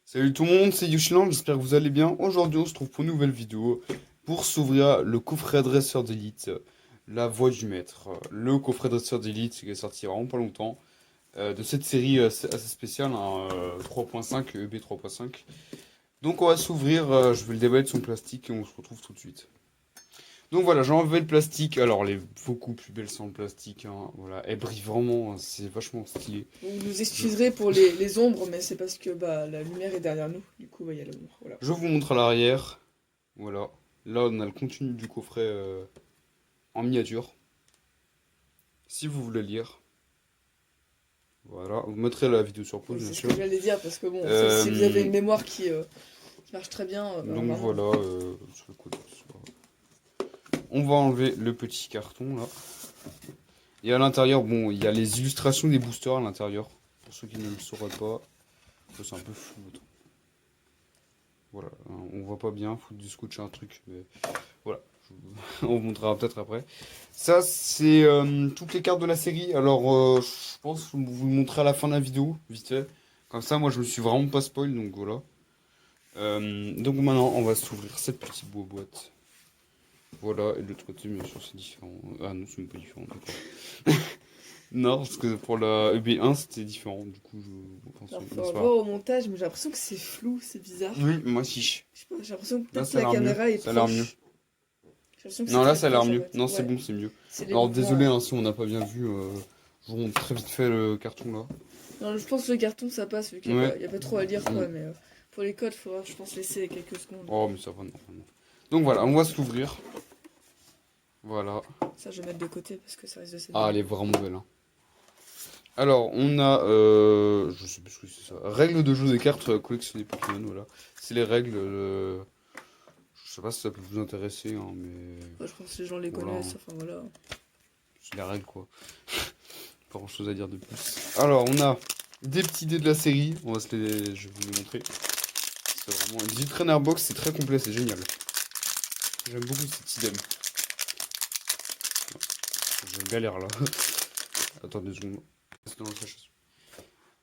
Salut tout le monde, c'est Yoshiland, j'espère que vous allez bien. Aujourd'hui, on se trouve pour une nouvelle vidéo pour s'ouvrir le coffret dresseur d'élite, la voix du maître. Le coffret dresseur d'élite qui est sorti il y a vraiment pas longtemps de cette série assez spéciale, hein, 3.5, EB 3.5. Donc on va s'ouvrir, je vais le déballer de son plastique et on se retrouve tout de suite. Donc voilà, j'ai enlevé le plastique. Alors, elle est beaucoup plus belle sans le plastique, hein. Voilà, elle brille vraiment, hein, c'est vachement stylé. Vous nous Je, excuserez pour les ombres, mais c'est parce que la lumière est derrière nous. Du coup, il y a l'ombre. Voilà. je vous montre à l'arrière. Voilà. Là, on a le contenu du coffret en miniature. Si vous voulez lire. Voilà. Vous mettrez la vidéo sur pause, Oui, bien c'est ce sûr. que j'allais dire, parce que bon, sauf si vous avez Euh, une mémoire qui marche très bien, donc normalement. voilà. Sur le côté, on va enlever le petit carton là. Et à l'intérieur, bon, il y a les illustrations des boosters à l'intérieur. Pour ceux qui ne le sauraient pas. C'est un peu flou. Voilà. On voit pas bien. Faut du scotch un truc. Mais voilà. On vous montrera peut-être après. Ça, c'est toutes les cartes de la série. Alors, je pense que je vais vous le montrer à la fin de la vidéo, vite fait. Comme ça, moi, je me suis vraiment pas spoil, donc voilà. Donc maintenant, on va s'ouvrir cette petite boîte. Voilà, et de l'autre côté, bien sûr, c'est différent. Ah non, c'est même pas différent, d'accord. Non, parce que pour la EB1, c'était différent, du coup, je pense Alors, que faut c'est pas voir grave. au montage, mais j'ai l'impression que c'est flou, c'est bizarre. Oui, moi aussi. Je sais pas, j'ai l'impression que Là, peut-être ça a la l'air mieux. caméra est Ça a l'air mieux. proche. J'ai l'impression que c'est Non, là, très ça a l'air proche en mieux. fait. Non, c'est Ouais, bon, c'est mieux. c'est les Alors, mouvements. désolé hein, si on n'a pas bien vu. Je vous montre très vite fait le carton là. Non, je pense que le carton ça passe, vu qu'il n'y a, Ouais. y a pas trop à lire Mm. quoi, mais pour les codes, il faudra, je pense, laisser quelques secondes. Oh, mais ça va normalement. Donc voilà, on va s'ouvrir. Voilà. Ça, je vais mettre de côté parce que ça risque de Ah, elle est s'abîmer. vraiment belle, hein. Alors, on a, je sais plus ce que c'est ça. Règles de jeu des cartes collectionnées Pokémon, voilà. C'est les règles. Je sais pas si ça peut vous intéresser, hein, mais Ouais, je pense que les gens les voilà, connaissent, hein. enfin voilà. C'est les règles quoi. Pas grand chose à dire de plus. Alors, on a des petits dés de la série. Je vais vous les montrer. C'est vraiment une Trainer Box, c'est très complet, c'est génial. J'aime beaucoup cet idem. Je galère là. Attendez 2 secondes. C'est dans la sachette.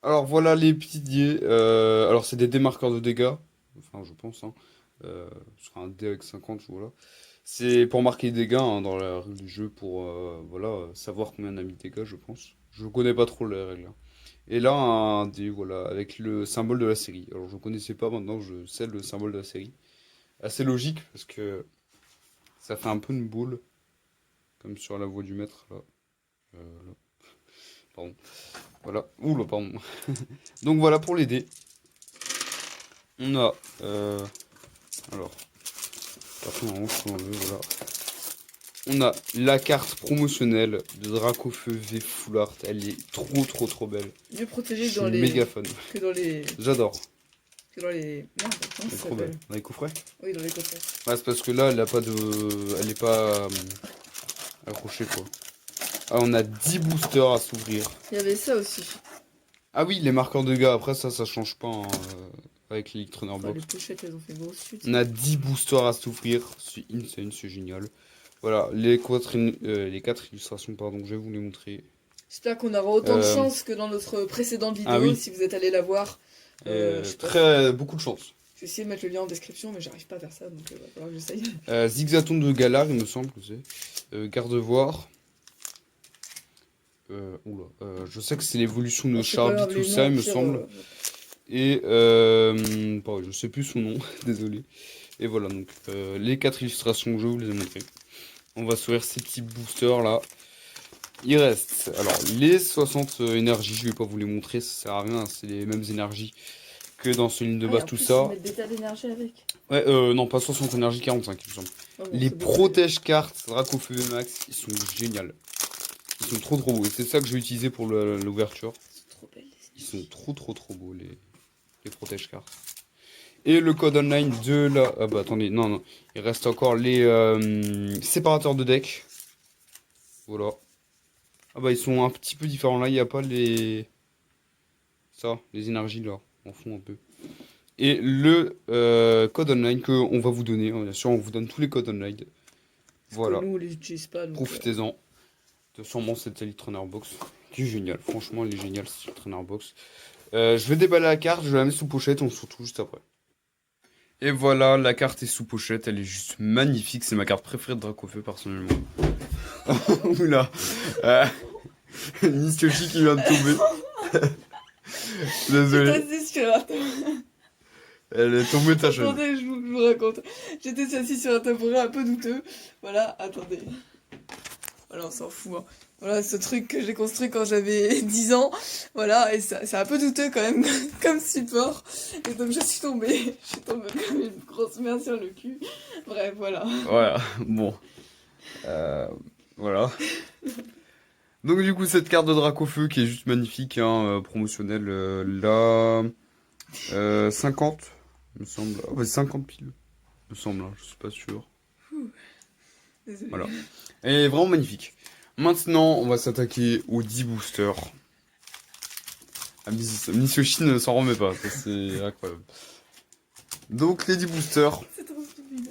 Alors voilà les petits dés. Alors c'est des démarqueurs de dégâts. Enfin je pense. Hein. Ce sera un dé avec 50, voilà. C'est pour marquer les dégâts hein, dans la règle du jeu pour voilà, savoir combien on a mis de dégâts, je pense. Je connais pas trop les règles, hein. Et là un dé voilà avec le symbole de la série. Alors je connaissais pas, maintenant je sais le symbole de la série. Assez logique parce que ça fait un peu une boule comme sur la voie du maître là. Là. Pardon. Voilà. Oula, pardon. Donc voilà pour les dés. On a. Alors. Après, normalement, je peux enlever, voilà. On a la carte promotionnelle de Dracofeu V Full Art. Elle est trop belle. Mieux Je protégé suis méga fan. que dans les, J'adore. que dans les, merde, comment Elle est ça trop belle. s'appelle? Dans les coffrets? Oui, dans les coffrets. Ouais, c'est parce que là, elle a pas de. Elle est pas accrochée quoi. Ah, on a 10 boosters à s'ouvrir. Il y avait ça aussi. Ah oui, les marqueurs de gars. Après, ça change pas hein, avec l'Electroner Enfin, les Box. pochettes, elles ont fait une grosse chute. On a 10 boosters à s'ouvrir. C'est insane, c'est génial. Voilà, les 4 illustrations, pardon, je vais vous les montrer. J'espère qu'on aura autant de Euh, chance que dans notre précédente ah vidéo, oui, si vous êtes allé la voir. Je sais pas. beaucoup de chance. Je vais essayer de mettre le lien en description, mais j'arrive pas à faire ça, donc il va falloir que j'essaye. Zigzaton de Galar, il me semble que c'est. Gardevoir. Oula, je sais que c'est l'évolution de Bon, c'est pas Charby, grave, tout les ça, noms, au il me pire, semble. Et je sais plus son nom, désolé. Et voilà, donc les 4 illustrations, je vous les ai montrées. On va s'ouvrir ces petits boosters là. Il reste, alors les 60 énergies, je vais pas vous les montrer, ça sert à rien, c'est les mêmes énergies que dans ce ligne de Ah, et base, en tout plus, ils ça. mettent des tas d'énergie avec. Ouais, non, pas 60 énergie, 45, il me semble. Oh bon, Les c'est beaucoup. protège-cartes Dracofeu Max, ils sont géniaux. Ils sont trop beaux, et c'est ça que je vais utiliser pour l'ouverture. C'est trop belle, Ils les sont énergies. trop beaux, les protège-cartes. Et le code online de la... Ah bah attendez, non, il reste encore les séparateurs de deck. Voilà. Ah bah ils sont un petit peu différents, là il n'y a pas les... Ça, les énergies là, en fond un peu. Et le code online qu'on va vous donner, hein, bien sûr, on vous donne tous les codes online. Parce que Voilà, nous, on les utilise pas, donc. profitez-en. De sûrement cette Elite Trainer Box, qui est génial. Franchement, elle est géniale cette Elite Trainer Box. Je vais déballer la carte, je vais la mettre sous pochette, on se retrouve juste après. Et voilà, la carte est sous pochette, elle est juste magnifique, c'est ma carte préférée de Dracofeu personnellement. Oula, euh, Miss Yoshi qui vient de tomber. Désolé, J'étais assise sur un elle est tombée de sa chaise. Attendez, je vous raconte. J'étais assise sur un tabouret un peu douteux. Voilà, attendez. Voilà, on s'en fout. Hein. Voilà, ce truc que j'ai construit quand j'avais 10 ans. Voilà, et ça, c'est un peu douteux quand même comme support. Et donc je suis tombée. Je suis tombée comme une grosse merde sur le cul. Bref, voilà. Voilà, bon. Euh, voilà. Donc du coup, cette carte de Dracofeu qui est juste magnifique, hein, promotionnelle, là... 50, me semble. Ah ouais, 50 piles, me semble, hein, je suis pas sûr. Désolée. Voilà. Elle est vraiment magnifique. Maintenant, on va s'attaquer aux 10 boosters. Ah, Miss Yoshi ne s'en remet pas, ça, c'est incroyable. Donc les 10 boosters. C'est trop stupide.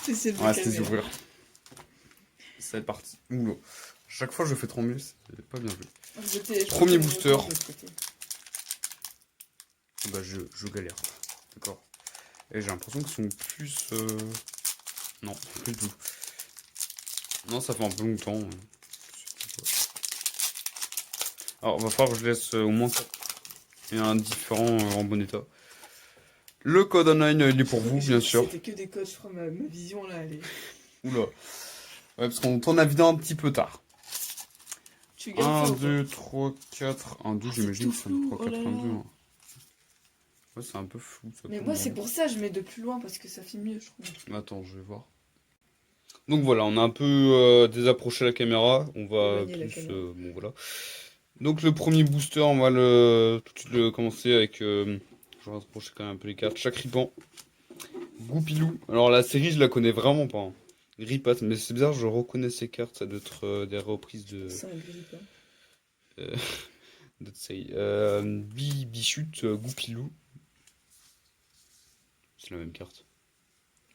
J'essaie de On va me se les calmer. ouvrir. C'est parti. Oula. Chaque fois je fais trop mieux, c'est pas bien joué. Premier booster. Bah je galère. D'accord. Et j'ai l'impression qu'ils sont plus... Non, plus du tout. Non, ça fait un peu longtemps. Alors, va falloir que je laisse au moins 4. Il y a un différent en bon état. Le code online, il est pour vous, bien sûr. C'était que des codes, je crois, ma vision là, elle est... Oula. Ouais, parce qu'on tourne la vidéo un petit peu tard. Tu gardes 1, ça ou pas 2, 3, 4. 1, 2, j'imagine que c'est un 3, oh là 4, là. 1, 2. Hein. Ouais, c'est un peu flou. Ça Mais peut moi, me c'est rendre. pour ça je mets de plus loin, parce que ça filme mieux, je trouve. Attends, je vais voir. Donc voilà, on a un peu désapproché la caméra. On va Éloigner la plus... caméra. bon, voilà. Donc le premier booster, on va le tout de suite le commencer avec... je vais rapprocher quand même un peu les cartes. Chakripan. Goupilou. Alors la série, je la connais vraiment pas. Hein. Gripat, mais c'est bizarre, je reconnais ces cartes. Ça doit être des reprises de... C'est un grippe. Hein. euh, d'autres séries. Bichute, Goupilou. C'est la même carte.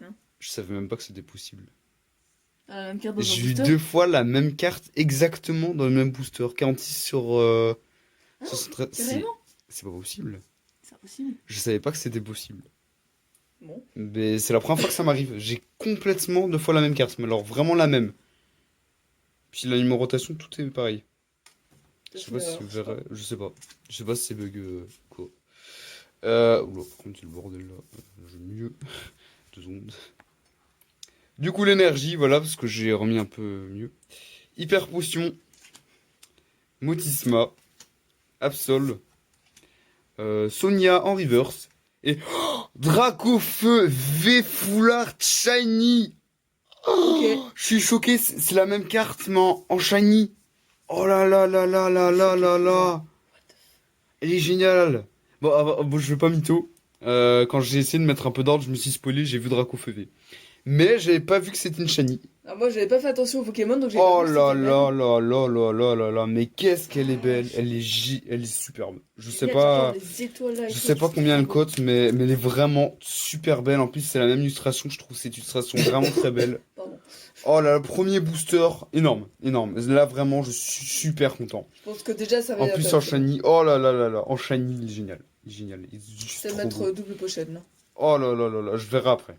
Hein Je savais même pas que c'était possible. Ah, la même carte dans un J'ai eu booster 2 fois la même carte exactement dans le même booster. 46 sur... 73. Carrément C'est pas possible. C'est impossible. Je savais pas que c'était possible. Bon. Mais c'est la première fois que ça m'arrive. J'ai complètement 2 fois la même carte. Mais alors vraiment la même. Puis la numérotation, tout est pareil. Je sais pas si vous verrez. Je sais pas. Je sais pas si c'est bug quoi. Oula, par contre, c'est le bordel là. Je vais mieux. 2 secondes. Du coup, l'énergie, voilà, parce que j'ai remis un peu mieux. Hyper potion. Motisma. Absol. Sonia en reverse. Et Dracofeu V Foulard Shiny. Ok. Je suis choqué, c'est la même carte, mais en shiny. Oh là là là là là là là là. Elle est géniale. Bon, bon je vais pas mytho. Quand j'ai essayé de mettre un peu d'ordre, je me suis spoilé, j'ai vu Dracofeu V. Mais j'avais pas vu que c'était une shiny. Ah, moi, j'avais pas fait attention aux Pokémon, donc j'ai Oh pas vu que là c'était le là même. là là là là là là. Mais qu'est-ce qu'elle est Ah, belle. vache. Elle est superbe. Je sais Génial, genre pas. les étoiles là et Je tout, sais pas c'est combien elle trop beau. cote, mais elle est vraiment super belle. En plus, c'est la même illustration. Je trouve cette illustration vraiment très belle. Pardon. Oh là, le premier booster, énorme, énorme. Là, vraiment, je suis super content. Je pense que déjà, ça va En y plus, avoir. en shiny, oh là là là là, en shiny, il est génial. Il est génial, il est juste C'est le trop mettre beau. double pochette, non? Oh là là là là, je verrai après.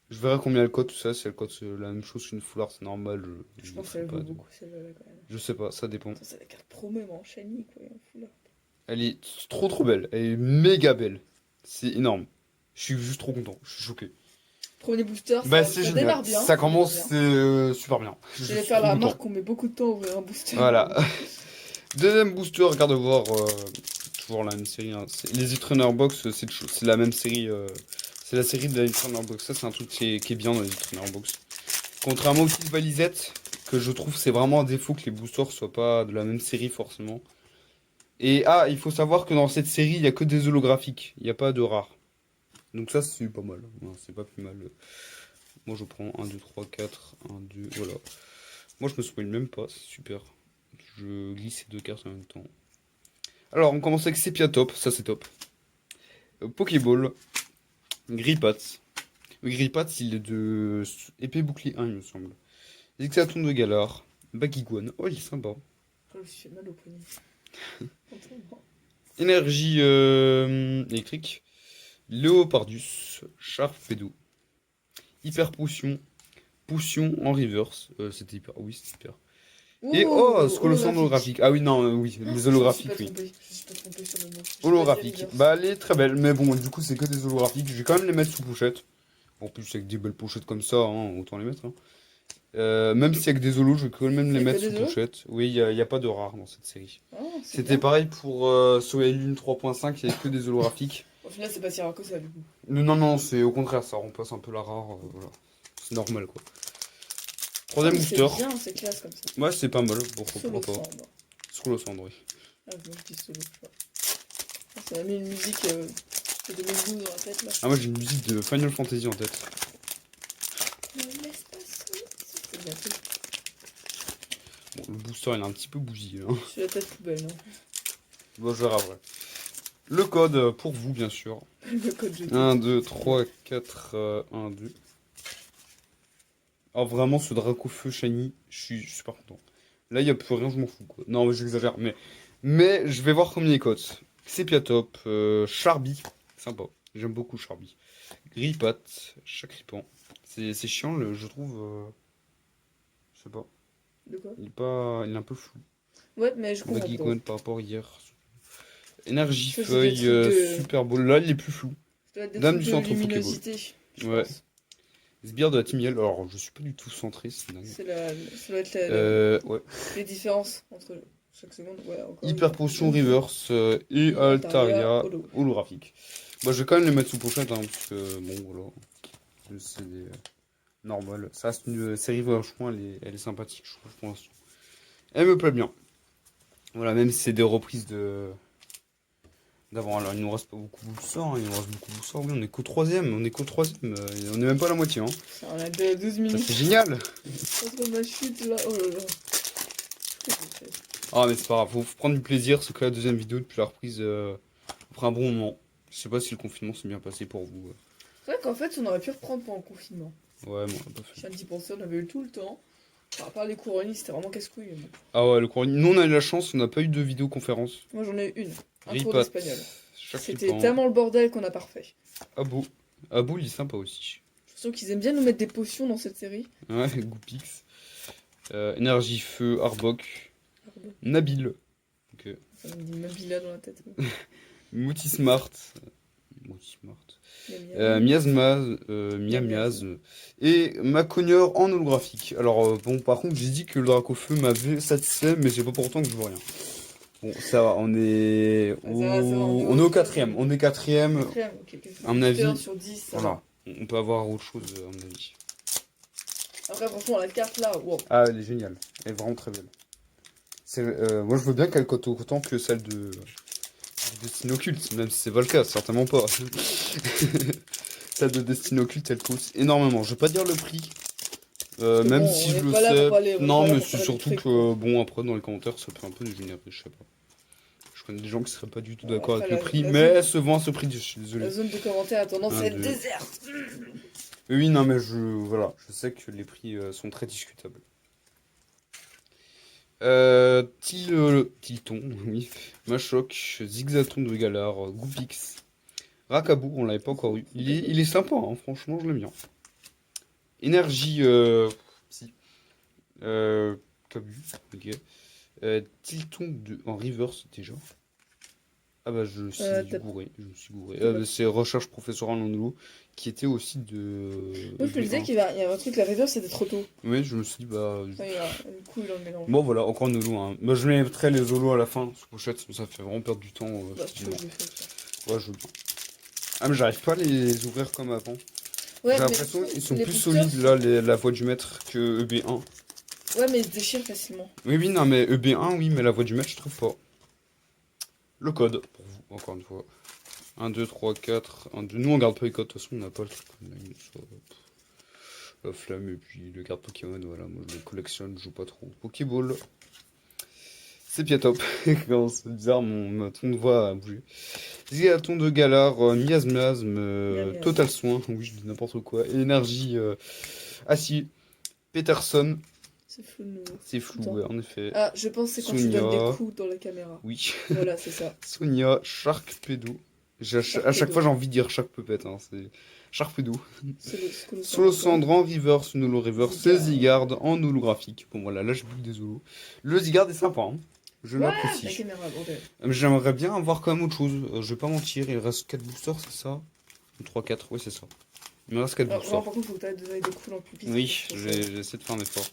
Je verrai combien elle cote, tout ça. Si elle cote la même chose qu'une foulard, c'est normal. Je Je pense ferai qu'elle pas vaut de- beaucoup celle-là quand même. Je sais pas, ça dépend. Attends, c'est la carte promo, mais en shiny quoi, et en foulard. Elle est trop trop belle, elle est méga belle. C'est énorme. Je suis juste trop content, je suis choqué. Premier booster, Bah, ça, c'est ça génial. démarre bien. Ça Ça démarre commence bien. super bien. Je J'allais suis faire trop la content. remarque qu'on met beaucoup de temps à ouvrir un booster. Voilà. Deuxième booster, regarde voir. Toujours la même série. Hein. Les Trainer Box, c'est la même série. C'est la série de la Trainer Box. Ça, c'est un truc qui est bien dans les Trainer Box. Contrairement aux petites valisettes, que je trouve c'est vraiment un défaut que les boosters soient pas de la même série forcément. Et il faut savoir que dans cette série, il n'y a que des holographiques. Il n'y a pas de rares. Donc ça, c'est pas mal. Non, c'est pas plus mal. Moi, je prends 1, 2, 3, 4, 1, 2, voilà. Moi, je me spoil même pas, c'est super. Je glisse ces 2 cartes en même temps. Alors, on commence avec Sepia Top, ça c'est top. Pokéball, Gripat. Le Gripat, il est de épée bouclier 1, il me semble. Exaton de Galar, Bakiguan. Oh, il est sympa. Je me suis fait mal au poignet. Contre moi. Énergie électrique. Léopardus. Sharpedo. Hyper potion. Potion en reverse. C'était hyper. Oui, c'était hyper. Et oh, Scolossandre holographique. Ah oui, non, oui, les holographiques, oui. Je me suis pas trompée sur le nom. J'ai pas dit Holographique. reverse. Bah, elle est très belle, mais bon, du coup, c'est que des holographiques. Je vais quand même les mettre sous pochette. En plus, avec des belles pochettes comme ça, hein, autant les mettre. Hein. Même si avec des holos, je vais quand même les C'est mettre que sous des holos pochette. Oui, y a pas de rare dans cette série. Ah, c'est C'était bien. pareil pour Soleil Lune 3.5, il n'y avait que des holographiques. Au final, c'est pas si rare que ça, du coup. Non, non, c'est au contraire, ça remplace un peu la rare. Voilà. C'est normal, quoi. Troisième C'est booster. bien, c'est classe comme ça. Ouais, c'est pas mal. Bon, Solo pourquoi pas. Sandre. Scolossandre, oui. Ah, moi je dis solo, je sais pas. Ah, ça m'a mis une musique de 2012 dans la tête, là. Ah, moi j'ai une musique de Final Fantasy en tête. Ne me laisse pas seul. C'est bien fait. Bon, le booster il est un petit peu bousillé. Hein. Je suis la tête poubelle, hein. Bon, je verrai après. Le code pour vous, bien sûr. Le code jeté. 1, 2, 3, 4, 1, 2. Alors vraiment, ce Dracofeu Shiny, je suis super content. Là, il n'y a plus rien, je m'en fous. Quoi. Non, mais j'exagère. Mais je vais voir combien il cote. Sepiatop, Charby, sympa. J'aime beaucoup Charby. Grippat, Chacripan. C'est chiant, je trouve. Je sais pas. De quoi? Il est un peu flou. Ouais, mais je comprends pas. Bagicon par rapport à hier. Énergie Ça, c'est des Feuille, trucs de- Super Ball. Là, il est plus flou. Ça doit être des Dame trucs du de centre Pokéball. luminosité, je Ouais. pense. Sbire de la Team Yell. Alors, je suis pas du tout centré, c'est dingue. Ça doit être Ouais. les différences entre chaque seconde. Ouais, encore Hyper une. Potion Reverse et Et Altaria Altaria holographique. Bah, je vais quand même les mettre sous pochette, hein, parce que bon, voilà. C'est des normal. Ça reste une série, franchement, elle est sympathique, je trouve, pour l'instant. Elle me plaît bien. Voilà, même si c'est des reprises d'avant. Alors, il nous reste pas beaucoup de ça, hein, il nous reste beaucoup de ça. Oui, on est qu'au troisième, on est même pas à la moitié, hein. Ça, on a déjà 12 Ça, minutes. c'est génial! Entre ma chute là, oh là là. Qu'est-ce que j'ai fait? Ah, mais c'est pas grave, faut prendre du plaisir, c'est que la deuxième vidéo depuis la reprise, après un bon moment. Je sais pas si le confinement s'est bien passé pour vous. C'est vrai qu'en fait, on aurait pu reprendre pendant le confinement. Ouais, moi, on l'a pas Je fait. viens d'y penser, on avait eu tout le temps. Enfin, à part les couronniers, c'était vraiment casse-couille. Mais bon. Ah ouais, le courant. Nous, on a eu la chance, on n'a pas eu de vidéoconférence. Moi, j'en ai eu une. Un cours Ripat, d'espagnol. chaque C'était Ripan. tellement le bordel qu'on n'a pas refait. Abo. Abo, il est sympa aussi. Je sens qu'ils aiment bien nous mettre des potions dans cette série. Ouais, Goupix. Énergie Feu, Arbok. Pardon. Nabil. Ok. Ça me dit Mabila dans la tête. Moutismart. Moutismart. Miam, miam. Miamiaz. Et Maconior en holographique. Alors, bon, par contre, j'ai dit que le Dracofeu m'avait satisfait, mais c'est pas pour autant que je vois rien. Bon, ça va, on est Ça va, ça va, on est au quatrième. On est quatrième. Quatrième, ok, À mon avis, sur 10, ça Voilà. va. On peut avoir autre chose, à mon avis. Après, franchement, la carte là, wow. Ah, elle est géniale. Elle est vraiment très belle. Moi, je veux bien qu'elle cote autant que celle de Destin Occulte, même si c'est pas le cas, certainement pas. Celle de Destin Occulte, elle coûte énormément. Je vais pas dire le prix, que même bon, si on je est le pas là sais. pour parler- on est Non, pas là mais pour c'est parler surtout du truc, que, bon, après, dans les commentaires, ça peut un peu dégénérer, je sais pas. Je connais des gens qui seraient pas du tout Ouais, d'accord après, avec le la- prix, la mais zone- elle se vend à ce prix, je suis désolé. La zone de commentaires a tendance Un, à être deux. déserte. Oui, non, mais voilà, je sais que les prix sont très discutables. Tilton, oui. Machoc, Zigzaton de Galar, Goupix, Rakabou, on l'avait pas encore eu. Il est sympa, hein, franchement, je l'aime bien. Énergie, si. Cabu, ok. Tilton en reverse déjà. Ah bah je me suis t'as- gouré, bah, c'est recherche professorale en eau qui était aussi de. Moi, je me disais qu'il y avait un truc, la reverse c'était trop tôt. Oui, je me suis dit bah. Enfin, du coup, il en mélange. Bon voilà, encore un holo. Hein. Moi je mettrai les holos à la fin, sous pochette, ça fait vraiment perdre du temps. Bah, si tu veux, effectivement. je le fais, ça. Ouais, je veux bien. Ah mais j'arrive pas à les ouvrir comme avant. Ouais, J'ai mais l'impression qu'ils sont les plus boosters- solides là, la voix du maître que EB1. Ouais, mais ils se déchirent facilement. Oui, non mais EB1, oui, mais la voix du maître, je trouve pas. Le code, pour vous, encore une fois. 1, 2, 3, 4, 1, 2. Nous, on garde pas les codes, de toute façon, on n'a pas le truc online. La flamme et puis le carte Pokémon, voilà. Moi, je les collectionne, je joue pas trop. Pokéball. C'est Piatop. C'est bizarre, mon ton de voix a bougé. Zéaton de Galar, Miasmiasme, Miasme. Total Soin, oui, je dis n'importe quoi. Énergie, Acier, Peterson, C'est flou de nouveau. C'est flou, Attends. ouais, en effet. Ah, je pense que c'est quand tu donnes Sonia. des coups dans la caméra. Oui. Voilà, c'est ça. Sonia, Sharkpedo. À chaque fois, j'ai envie de dire Sharkpuppet. Hein, c'est Sharkpedo. Solo Sandran, River, Sunolo River, c'est Zygarde en holographique. Bon, voilà, là, je boucle des holos. Le Zygarde est sympa, hein. Je La l'apprécie. caméra, bordel. J'aimerais bien avoir quand même autre chose. Je vais pas mentir, il reste 4 boosters, c'est ça? 3, 4, oui, c'est ça. Il me reste 4 Alors, boosters. par contre, faut que tu aies des coups dans le pupitre. Oui, j'essaie de faire un effort.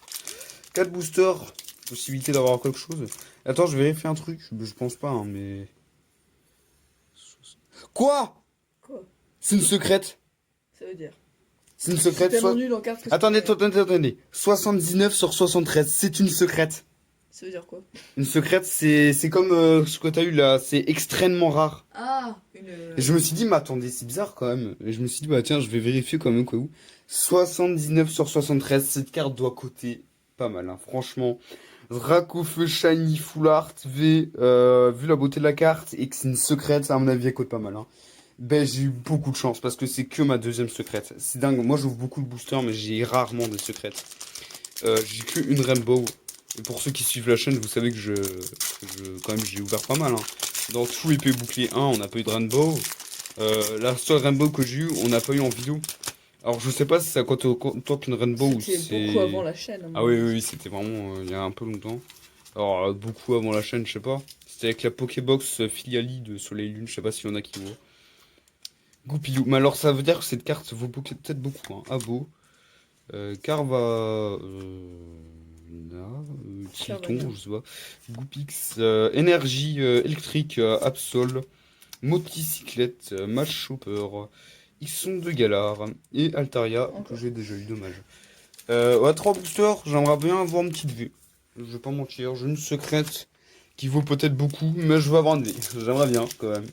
4 boosters, possibilité d'avoir quelque chose. Attends, je vérifie un truc. Je pense pas, hein, mais. Quoi? Quoi? C'est une secrète. Ça veut dire. C'est une secrète. C'est tellement nul en carte que Attendez. 79 sur 73, c'est une secrète. Ça veut dire quoi? Une secrète, c'est comme ce que t'as eu là, c'est extrêmement rare. Ah, Et je me suis dit, mais attendez, c'est bizarre quand même. Et je me suis dit, bah tiens, je vais vérifier quand même quoi où. 79 sur 73, cette carte doit coter pas mal, hein. Franchement. Dracofeu, Shiny, Full Art, V, vu la beauté de la carte et que c'est une secrète, à mon avis, elle cote pas mal, hein. Ben, j'ai eu beaucoup de chance parce que c'est que ma deuxième secrète. C'est dingue. Moi, j'ouvre beaucoup de boosters, mais j'ai rarement des secrètes. J'ai que une Rainbow. Et pour ceux qui suivent la chaîne, vous savez que quand même, j'ai ouvert pas mal, hein. Dans tout épée bouclier 1, on n'a pas eu de Rainbow. La seule Rainbow que j'ai eu, on n'a pas eu en vidéo. Alors, je sais pas si ça compte autant qu'une Rainbow ou c'était c'est. beaucoup avant la chaîne. Ah oui, c'était vraiment il y a un peu longtemps. Alors, beaucoup avant la chaîne, je sais pas. C'était avec la Pokébox Filiali de Soleil Lune, je sais pas s'il y en a qui voient. Goupillou. Mais alors, ça veut dire que cette carte vaut peut-être beaucoup, hein. Abo. Carva. Triton, je sais pas. Goupix. Énergie électrique Absol. Moticyclette. Match Chopper. Ixon de Galar. Et Altaria, que j'ai déjà eu, dommage. Ouais, 3 boosters, j'aimerais bien avoir une petite vue. Je vais pas mentir, j'ai une secrète qui vaut peut-être beaucoup, mais je veux avoir une V. J'aimerais bien quand même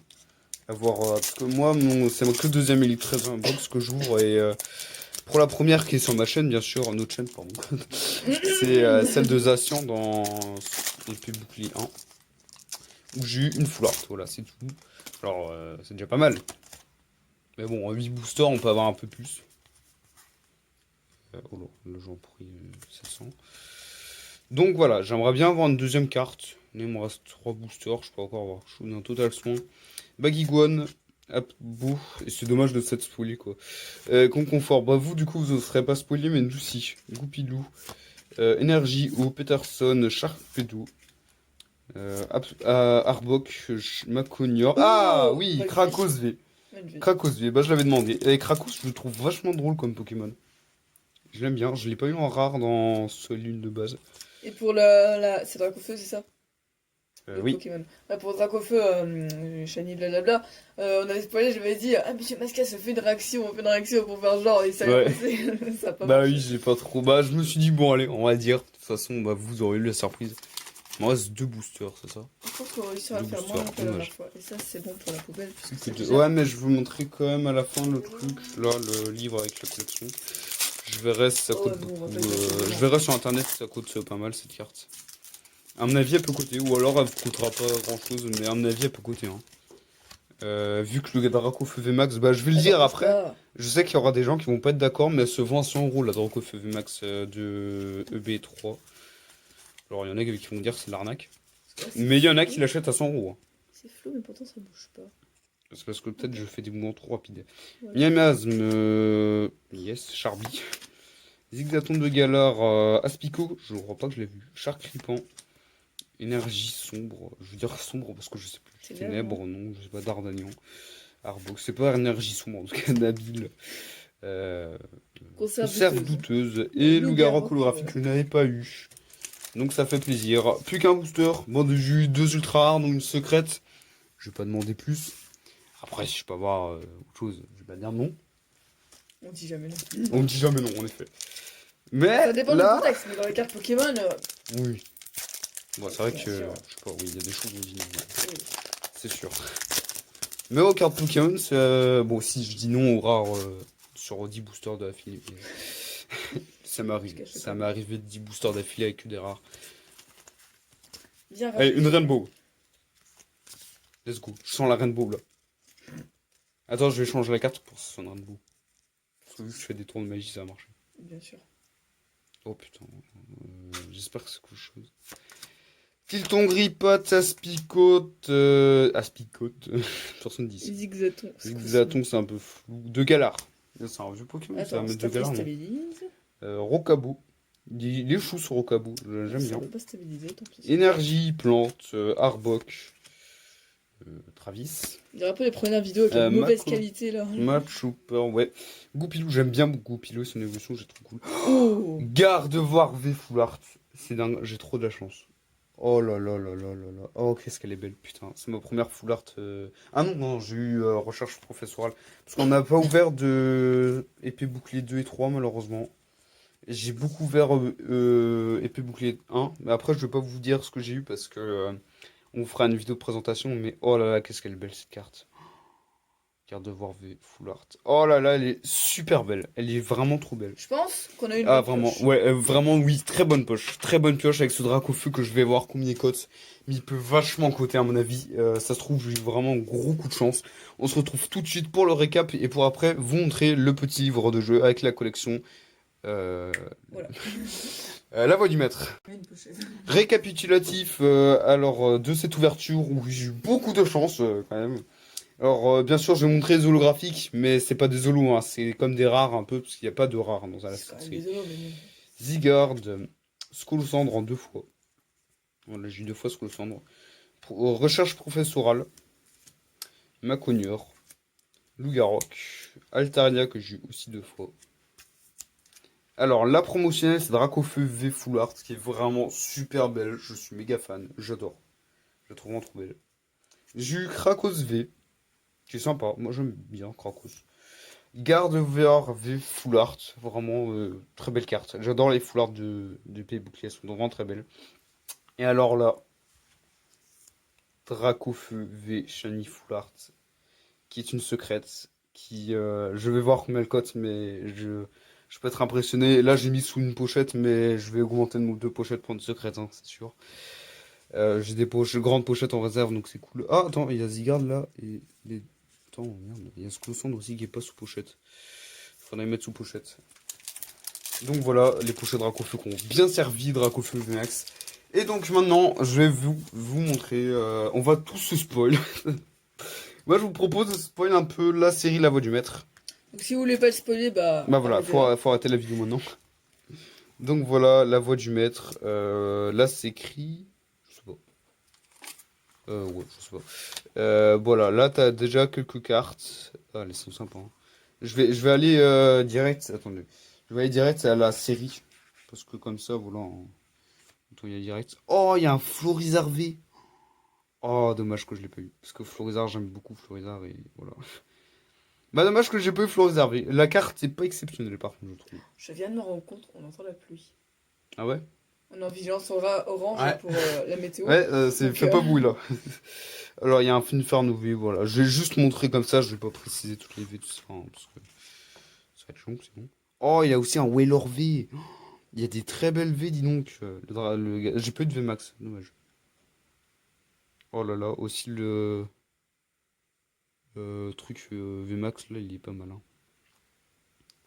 avoir. Parce que moi, c'est que le deuxième Elite 13 box que j'ouvre et pour la première qui est sur ma chaîne, bien sûr, notre chaîne, pardon. C'est celle de Zacian dans épée bouclier 1. Où j'ai eu une full art, voilà, c'est tout. Alors, c'est déjà pas mal. Mais bon, 8 boosters, on peut avoir un peu plus. Oh là, là j'en prie 700. Donc voilà, j'aimerais bien avoir une deuxième carte. Il me reste 3 boosters, je peux encore avoir un total soin. Bagiguan, Abbo, et c'est dommage de s'être spoilé quoi. Conconfort, bah vous du coup vous ne serez pas spoilé, mais nous si. Goupilou, Énergie, O, Peterson, Sharkpedo, Arbok, Maconior. Ah oui, Krakos V. Krakos V, bah je l'avais demandé. Et Krakos, je le trouve vachement drôle comme Pokémon. Je l'aime bien, je l'ai pas eu en rare dans Soleil de base. Et pour c'est Dracofeu, c'est ça? Oui. Pokémon. Bah, pour Dracofeu, Shiny, blablabla, on avait spoilé, je m'avais dit, ah, Monsieur Masca, ça fait une réaction, on fait une réaction pour faire genre, et ça a passé. Ça a pas bah marché. oui, j'ai pas trop. Bah, je me suis dit, bon, allez, on va dire. De toute façon, bah, vous aurez eu la surprise. Il me reste 2 boosters, c'est ça? Je pense qu'on va réussir à faire moins que la dernière fois. Et ça, c'est bon pour la poubelle. Ouais, mais je vais vous montrer quand même à la fin le truc, là, le livre avec la collection. Je verrai si ça coûte beaucoup. Je verrai sur internet si ça coûte pas mal cette carte. À mon avis, elle peut coûter, ou alors elle ne coûtera pas grand chose, mais à mon avis, elle peut coûter. Hein. Vu que le Dracofeu VMAX, bah je vais le dire après. Je sais qu'il y aura des gens qui vont pas être d'accord, mais elle se vend à 100 € la Dracofeu VMAX de EB3. Alors il y en a qui vont dire que c'est de l'arnaque. Mais il y en a qui l'achètent à 100 €. Hein. C'est flou, mais pourtant ça bouge pas. C'est parce que peut-être je fais des mouvements trop rapides. Miasme, yes, Charby. Zigzaton de Galar, Aspico, je crois pas que je l'ai vu. Shark Ripant. Énergie sombre, je veux dire sombre parce que je sais plus. Ténèbres, non, je sais pas, Dardagnan. Arbo, c'est pas énergie sombre, en tout cas, Nabil. Conserve douteuse. Et loup-garou holographique, je n'avais pas eu. Donc ça fait plaisir. Plus qu'un booster. Bon, j'ai eu 2 ultra rares, donc une secrète. Je vais pas demander plus. Après, si je peux avoir autre chose, je vais pas dire non. On dit jamais non. On dit jamais non, en effet. Mais ça dépend là... du contexte, mais dans les cartes Pokémon... Oui. Bon, c'est vrai que, je sais pas, oui, il y a des choses où on dit non. Oui. C'est sûr. Mais aux cartes Pokémon, c'est... bon, si je dis non aux rares sur 10 boosters d'affilée. Ça m'arrive. Ça m'est arrivé de 10 boosters d'affilée avec que des rares. Allez, une Rainbow. Let's go. Je sens la Rainbow, là. Attends, je vais changer la carte pour que ce soit une Rainbow. Parce que vu que je fais des tours de magie, ça va marcher. Bien sûr. Oh putain. J'espère que c'est quelque chose. Fileton gris, pâte, aspicote. Aspicote. Personne dit ça. Zigzaton. Zigzaton, c'est un peu flou. De Galar. C'est un vieux Pokémon, ça va Attends, mettre de Galar, non? stabilise. Rocabou. Les choux sur Rocabou, j'aime Ça bien. veut pas stabiliser, tant pis. Énergie, plante, Arbok. Travis. Il y aura pas les premières vidéos avec la mauvaise Mako. qualité là. Machooper, ouais. Goupilou, j'aime bien Goupilou, son évolution, j'ai trop cool. Oh Gardevoir V Full Art. C'est dingue, j'ai trop de la chance. Oh là là là là là là. Oh, qu'est-ce qu'elle est belle, putain. C'est ma première Full Art. Ah non, non, j'ai eu recherche professorale. Parce qu'on n'a pas ouvert de épée bouclier 2 et 3, malheureusement. J'ai beaucoup ouvert épée bouclier 1. Mais après, je vais pas vous dire ce que j'ai eu parce que on fera une vidéo de présentation. Mais oh là là, qu'est-ce qu'elle est belle cette carte. Gardevoir V Full Art. Oh là là, elle est super belle. Elle est vraiment trop belle. Je pense qu'on a une Ah, bonne vraiment, pioche. ouais, vraiment, oui, très bonne poche. Très bonne pioche avec ce Dracofeu que je vais voir combien il cote. Mais il peut vachement coter, à mon avis. Ça se trouve, j'ai eu vraiment un gros coup de chance. On se retrouve tout de suite pour le récap et pour après vous montrer le petit livre de jeu avec la collection. Voilà. La voix du maître. Une pochette. Récapitulatif, de cette ouverture où j'ai eu beaucoup de chance, quand même. Alors, bien sûr, je vais montrer les holographiques, mais c'est pas des holos, hein, c'est comme des rares un peu, parce qu'il n'y a pas de rares dans la C'est quand même série. désolé, mais... Zygarde, Skolosandre en 2 fois. Voilà, j'ai eu 2 fois Skolosandre. Recherche professorale. Maconior. Lougarok. Altaria que j'ai eu aussi 2 fois. Alors, la promotionnelle, c'est Dracofeu V Full Art, qui est vraiment super belle. Je suis méga fan, j'adore. Je la trouve vraiment trop belle. J'ai eu Krakos V, qui est sympa. Moi, j'aime bien Krakos. Gardevoir V Full Art, vraiment très belle carte. J'adore les Full Art de P bouclier, elles sont vraiment très belles. Et alors là, Dracofeu V Shiny Full Art, qui est une secrète, qui je vais voir combien elle cote, mais je peux être impressionné. Là, j'ai mis sous une pochette, mais je vais augmenter de 2 pochettes pour une secrète, hein, c'est sûr. J'ai des grandes pochettes en réserve, donc c'est cool. Ah, attends, il y a Zygarde là, et les... Attends, merde, il y a Skolosandre aussi qui est pas sous pochette. Faudrait les mettre sous pochette. Donc voilà, les pochettes Dracofeu qui ont bien servi, Dracofeu VMAX. Et donc maintenant, je vais vous montrer, on va tous se spoil. Moi je vous propose de spoil un peu la série La Voix du Maître. Donc si vous voulez pas le spoiler, bah... Bah voilà, faut arrêter la vidéo maintenant. Donc voilà, La Voix du Maître, là c'est écrit... Je sais pas. Ouais, je sais pas. Voilà, là t'as déjà quelques cartes. Ah, elles sont sympas. Hein. Je vais aller direct, attendez. Je vais aller direct à la série. Parce que comme ça, voilà... Il y a direct. Oh, il y a un Florizard V. Oh, dommage que je l'ai pas eu. Parce que Florizard, j'aime beaucoup Florizard et voilà. Bah, dommage que j'ai pas eu Florizard V. La carte est pas exceptionnelle par contre, je trouve. Je viens de me rendre compte qu'on entend la pluie. Ah ouais? On est en vigilance orange Ouais. pour la météo. Ouais, c'est Donc, fait pas bruit là. Alors, il y a un Finfarno V, voilà. Je vais juste montrer comme ça, je vais pas préciser toutes les V, tout ça. Hein, parce que ça va être long, c'est bon. Oh, il y a aussi un Wailor V. Oh, il y a des très belles V, dis donc. J'ai pas eu de V max, dommage. Oh là là, aussi le truc VMAX là, il est pas mal. Hein.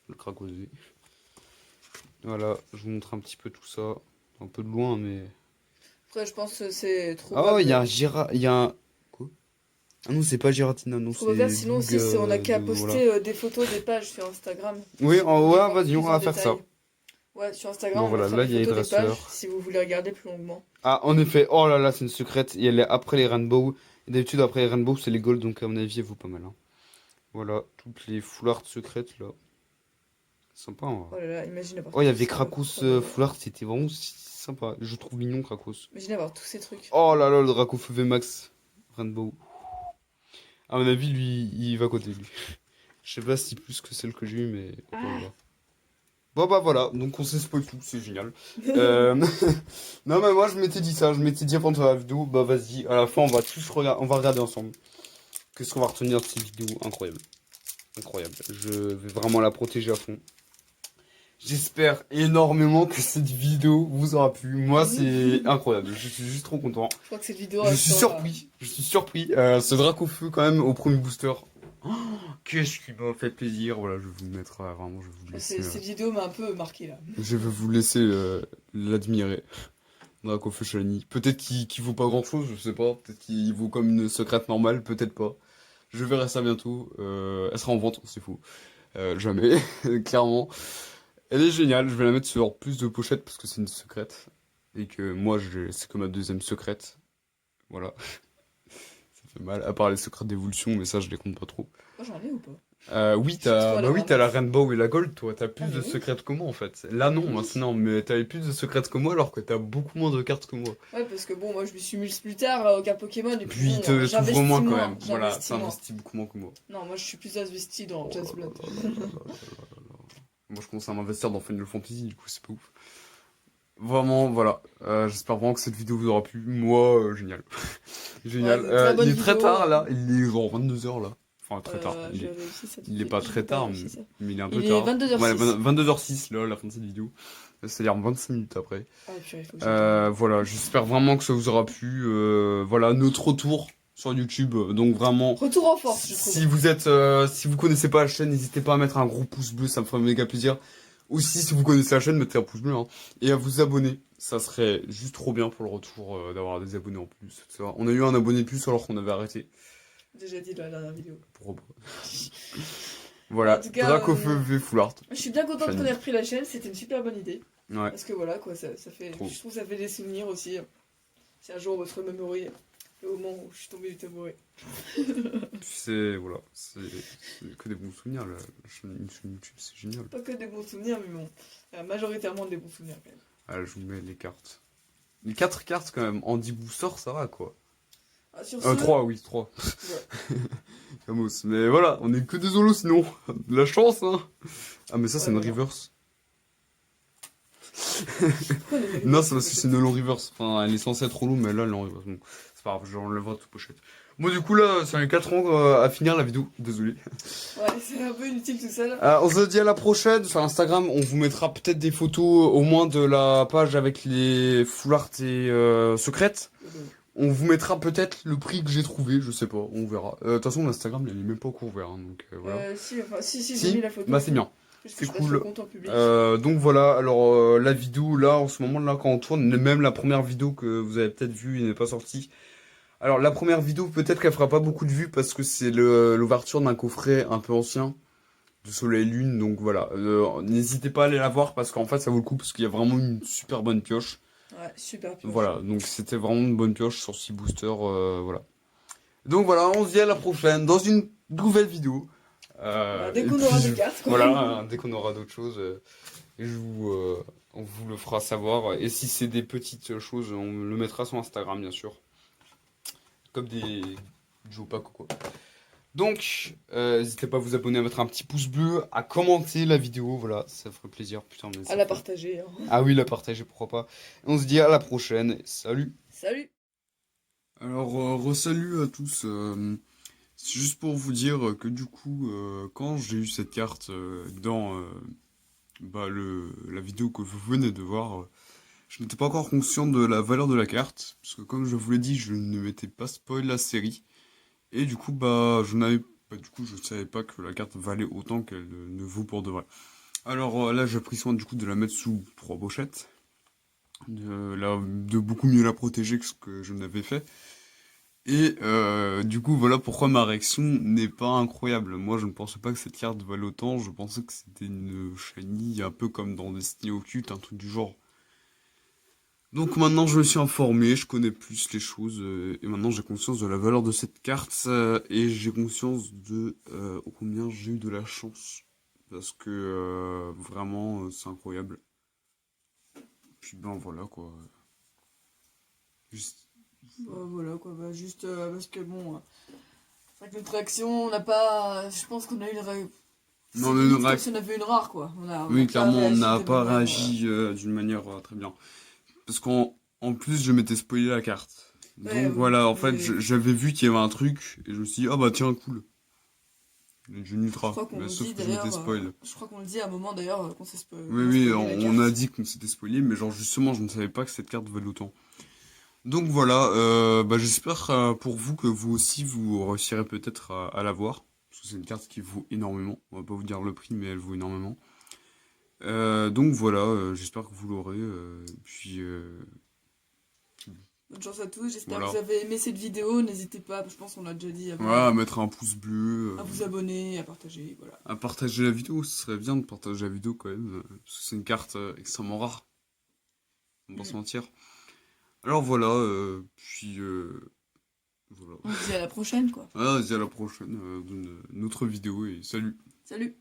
Le Krakos V. Voilà, je vous montre un petit peu tout ça. Un peu de loin, mais. Après, je pense que c'est trop... Ah, il y a un Il y a un. Quoi? Ah non, c'est pas Giratina, non, Trop vert, sinon Bug, aussi, on a qu'à de- poster voilà. des photos, des pages sur Instagram. Oui, Si vous ouais, voulez voir vas-y, on plus va en faire ça. détail. Ouais, sur Instagram, Bon, on voilà, mettra là, des il y a les photos des pages, dresseurs. si vous voulez regarder plus longuement. Ah, en effet, oh là là, c'est une secrète. Et elle est après les Rainbow. Et d'habitude, après les Rainbow, c'est les Gold, donc à mon avis, elle vaut pas mal. Hein. Voilà, toutes les full art secrètes là. Sympa, hein. Oh là là, imagine avoir Oh, il y tout avait ça. Krakos Full Art, c'était vraiment sympa. Je trouve mignon Krakos. Imagine avoir tous ces trucs. Oh là là, le Dracofeu VMAX. Rainbow. À mon avis, lui, il va côté lui. Je sais pas si plus que celle que j'ai eue, mais on va voir. Bon bah voilà, donc on s'est spoil tout, c'est génial. Non mais moi je m'étais dit ça, je m'étais dit avant de faire la vidéo, bah vas-y, à la fin on va tous on va regarder ensemble. Qu'est-ce qu'on va retenir de cette vidéo? Incroyable. Incroyable. Je vais vraiment la protéger à fond. J'espère énormément que cette vidéo vous aura plu. Moi, c'est incroyable. Je suis juste trop content. Je crois que cette vidéo... Je suis surpris. Je suis surpris. Ce Dracofeu, quand même, au premier booster. Oh, Qu'est-ce qui m'a fait plaisir. Voilà, je vais vous le mettre, vraiment, je vais vous laisser, Cette vidéo m'a un peu marqué là. je vais vous laisser l'admirer. Draco Shiny. Peut-être qu'il vaut pas grand-chose, je sais pas. Peut-être qu'il vaut comme une secrète normale, peut-être pas. Je verrai ça bientôt. Elle sera en vente, c'est fou. Jamais, clairement. Elle est géniale, je vais la mettre sur plus de pochettes parce que c'est une secrète. Et que moi, c'est comme ma deuxième secrète. Voilà. Ça fait mal, à part les secrets d'évolution, mais ça, je les compte pas trop. Moi j'en ai ou pas? Oui, Je suis trop à la oui, t'as la ramasse. Rainbow et la Gold, toi. T'as plus Ah de mais oui. secrètes que moi, en fait. Là, non, Oui. maintenant, mais t'avais plus de secrètes que moi alors que t'as beaucoup moins de cartes que moi. Ouais, parce que bon, moi je me suis multi plus tard au cas Pokémon, et puis Puis, bon, t'ouvres moins j'investis quand moins. même. Voilà, J'investis moins. t'investis beaucoup moins que moi. Non, moi je suis plus investi dans Oh Jazz là Blood. là là là là là là là. Moi, je commence à m'investir dans Final Fantasy, du coup, c'est pas ouf. Vraiment, voilà. J'espère vraiment que cette vidéo vous aura plu. Moi, génial. Ouais, Génial. c'est une très bonne Il est très vidéo. tard, là. Il est genre 22h, là. Enfin, très tard. Je vérifie ça tout de Il est suite. pas Je très vais pas tard, vérifier ça. mais il est un peu Il est tard. 22h06. Ouais, 22h06, là, la fin de cette vidéo. C'est-à-dire 25 minutes après. Ah, purée, faut que j'attende. Voilà, j'espère vraiment que ça vous aura plu. Voilà, notre retour sur YouTube. Donc vraiment, Retour en force, je si trouve. vous êtes, si vous connaissez pas la chaîne, n'hésitez pas à mettre un gros pouce bleu, ça me ferait méga plaisir. Aussi, si vous connaissez la chaîne, mettez un pouce bleu, hein, et à vous abonner. Ça serait juste trop bien pour le retour, d'avoir des abonnés en plus. etc. On a eu un abonné de plus alors qu'on avait arrêté. Déjà dit dans la dernière vidéo. Pourquoi pas. Voilà, En tout cas, Dracofeu V Full Art. je suis bien contente Shiny. qu'on ait repris la chaîne, c'était une super bonne idée. Ouais, Parce que voilà, quoi, ça fait, Trop. je trouve que ça fait des souvenirs aussi. Si un jour on veut se remémorer le moment où je suis tombée du tabouret. puis voilà, c'est que des bons souvenirs, la chaîne YouTube, c'est génial. Pas que des bons souvenirs, mais bon, majoritairement des bons souvenirs quand même. Ah, je vous mets les cartes. Les 4 cartes quand même, Andy Booster, ça va quoi. Ah, sur ce, 3, oui, 3. ouais. Vamos. Mais voilà, on est que des holos sinon. De la chance, hein. Ah, mais ça, c'est Ouais, une voilà. reverse. Pourquoi on est Non, c'est parce que c'est une holo reverse. Enfin, elle est censée être holo, mais là, elle est en reverse. Bon, c'est pas grave, j'enlèverai toute pochette. Bon, du coup, là, ça fait 4 ans à finir la vidéo. Désolé. Ouais, c'est un peu inutile tout seul. On se dit à la prochaine. Sur Instagram, on vous mettra peut-être des photos au moins de la page avec les full art et secrètes. On vous mettra peut-être le prix que j'ai trouvé, je sais pas, on verra. De toute façon, l'Instagram, il est même pas encore ouvert, hein, donc voilà. Si, Si, j'ai mis la photo. bah c'est bien. Parce que c'est je passe cool. le compte en public. Donc voilà, alors la vidéo là, en ce moment là, quand on tourne, même la première vidéo que vous avez peut-être vue, il n'est pas sortie. Alors la première vidéo, peut-être qu'elle fera pas beaucoup de vues parce que c'est l'ouverture d'un coffret un peu ancien de Soleil et Lune, donc voilà. N'hésitez pas à aller la voir parce qu'en fait ça vaut le coup parce qu'il y a vraiment une super bonne pioche. Ouais, super pioche. Voilà, donc c'était vraiment une bonne pioche sur 6 boosters, voilà. Donc voilà, on se dit à la prochaine dans une nouvelle vidéo. Dès Et qu'on aura puis, des cartes, quoi. voilà, dès qu'on aura d'autres choses, on vous le fera savoir. Et si c'est des petites choses, on le mettra sur Instagram, bien sûr. Comme des Joe Pack ou quoi. Donc, n'hésitez pas à vous abonner, à mettre un petit pouce bleu, à commenter la vidéo, voilà, ça ferait plaisir. Putain, mais À la partager. Hein. Ah oui, la partager, pourquoi pas. Et on se dit à la prochaine, salut. Salut. Alors, re-salut à tous. C'est juste pour vous dire que du coup, quand j'ai eu cette carte dans la vidéo que vous venez de voir, je n'étais pas encore conscient de la valeur de la carte. Parce que comme je vous l'ai dit, je ne m'étais pas spoil la série. Et du coup, je savais pas que la carte valait autant qu'elle ne vaut pour de vrai. Alors là, j'ai pris soin du coup de la mettre sous 3 pochettes. De beaucoup mieux la protéger que ce que je n'avais fait. Et du coup, voilà pourquoi ma réaction n'est pas incroyable. Moi, je ne pensais pas que cette carte valait autant. Je pensais que c'était une shiny, un peu comme dans Destiny Occulte, un truc du genre. Donc maintenant, je me suis informé, je connais plus les choses, et maintenant j'ai conscience de la valeur de cette carte, et j'ai conscience de combien j'ai eu de la chance. Parce que vraiment, c'est incroyable. Puis ben voilà quoi. Juste... Voilà quoi, juste parce que bon, c'est vrai que notre réaction, on n'a pas. Je pense qu'on a eu une réaction. Non, mais une Comme réaction. si on avait une rare quoi. Oui, clairement, on n'a de pas manière, réagi d'une manière très bien. Parce qu'en plus, je m'étais spoilé la carte. Donc Ouais, voilà, en fait, mais- j'avais vu qu'il y avait un truc, et je me suis dit, ah bah tiens, cool. J'ai Je Ultra, crois qu'on mais le sauf dit que je m'étais d'ailleurs. spoil. Je crois qu'on le dit à un moment d'ailleurs qu'on s'est Oui, oui, on a dit qu'on s'était spoilé, mais genre justement, je ne savais pas que cette carte valait autant. Donc voilà, j'espère pour vous que vous aussi, vous réussirez peut-être à la voir. parce que c'est une carte qui vaut énormément. On va pas vous dire le prix, mais elle vaut énormément. Donc voilà, j'espère que vous l'aurez. Puis Bonne chance à tous, j'espère que voilà. vous avez aimé cette vidéo, n'hésitez pas, je pense qu'on l'a déjà dit avant, Voilà, à mettre un pouce bleu, à vous abonner, à partager, voilà. à partager la vidéo. Ce serait bien de partager la vidéo quand même, parce que c'est une carte extrêmement rare. On va pas se mentir. Alors voilà, puis voilà. On se dit à la prochaine, quoi. Voilà, on se dit à la prochaine, d'une autre vidéo et salut. Salut!